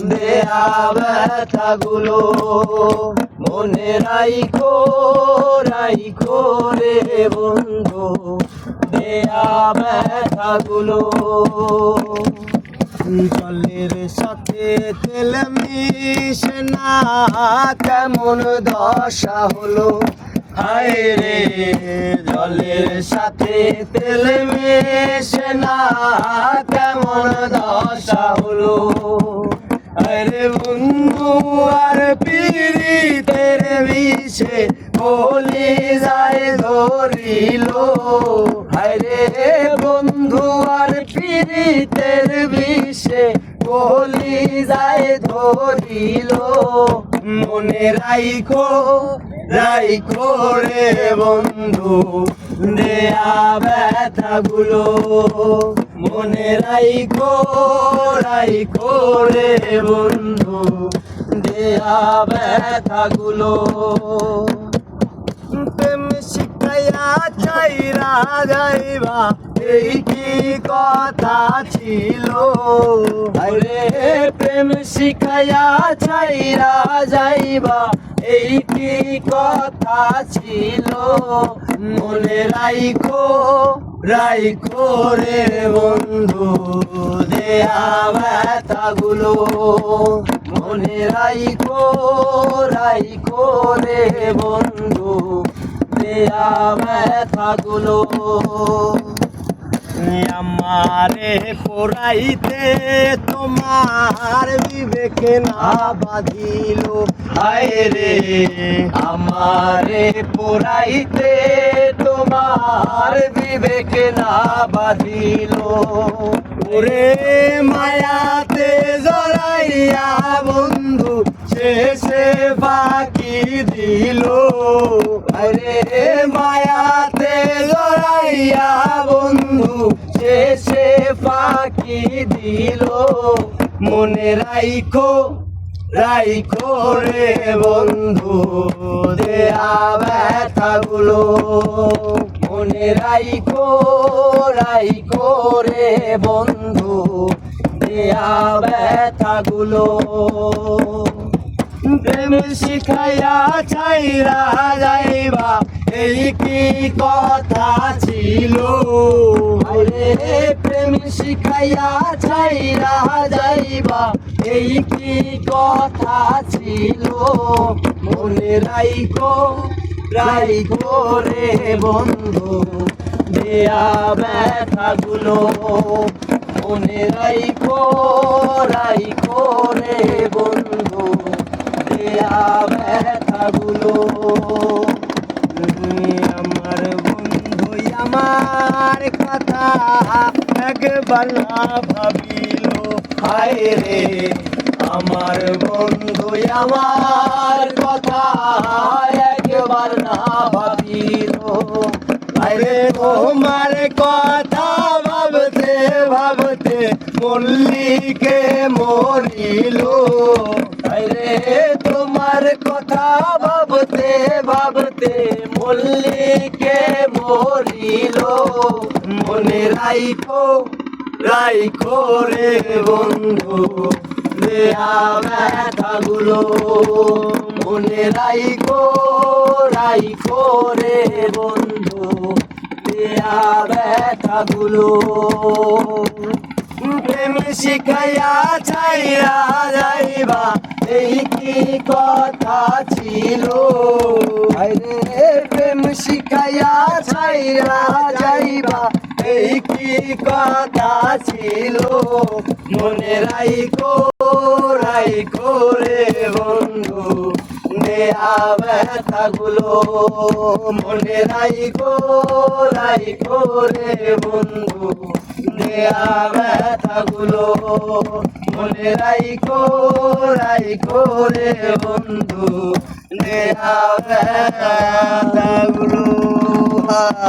দেয়া ব্যথাগুলো মনে রাইখো রাইখো রে বন্ধু দেয়া ব্যথাগুলো। জলের সাথে তেল মিশে না কেমন দশা হলো, হায় রে জলের সাথে তেল মিশে না কেমন দশা হলো। আরে বন্ধু আর পীড়িতের বিষে বলি যায় ধরিল, আরে বন্ধু আর পীড়িতের বিষে বলি যায় ধরিল। মনে রাইখো রাইখো রে বন্ধু দেয়া ব্যথাগুলো, মনে রাইখো রাইখো রে বন্ধু দেয়া ব্যথাগুলো। প্রেম শিখাইয়া চাইরা যাইবা এই কি কথা ছিল, আরে প্রেম শিখাইয়া চাইরা যাইবা এই কি কথা ছিল। মনে রাইখো রাইখো রে বন্ধু দেয়া ব্যথাগুলো, মনে রাইখো রাইখো রে বন্ধু দেয়া ব্যথাগুলো। আমারে পোড়াইতে তোমার বিবেকে না বাঁধিল, হায় রে আমারে পোড়াইতে তোমার বিবেকে না বাঁধিল। ওরে মায়াতে জড়াইয়া বন্ধু শেষে বাকি দিল, আরে মায়াতে জড়াইয়া বন্ধু শেষে ফাঁকি দিল। মনে রাইখো রাইখো রে বন্ধু দেয়া ব্যথাগুলো, মনে রাইখো রাইখো রে বন্ধু দেয়া ব্যথাগুলো। প্রেম শিখাইয়া চাইরা যাইবা এই কি কথা ছিল, আরে প্রেম শিখাইয়া চাইরা যাইবা এই কি কথা ছিল। মনে রাইখো রাইখো রে বন্ধু দেয়া ব্যথাগুলো, মনে রাইখো রাইখো রে বন্ধু দেয়া ব্যথাগুলো। আমার বন্ধু আমার কথা একবার না ভাবিল, হায় রে আমার বন্ধু আমার কথা একবার না ভাবিল। আরে তোমার কথা ভাবতে ভাবতে মল্লিকে মরিল, আরে তোমার কথা ভাবতে ভাবতে মল্লিকে মরিল। মনে রাইখো রাইখো রে বন্ধু দেয়া ব্যথাগুলো, মনে রাইখো রাইখো রে বন্ধু দেয়া ব্যথাগুলো। প্রেম শিখাইয়া চাইরা যাইবা এই কি কথা ছিল, আরে প্রেম শিখাইয়া চাইরা যাইবা এই কি কথা ছিল। মনে রাইখো রাইখো রে বন্ধু দেয়া ব্যথাগুলো, মনে রাইখো রাইখো রে বন্ধু দেয়া ব্যথাগুলো, মনে রাইখো রাইখো রে বন্ধু দেয়া ব্যথাগুলো।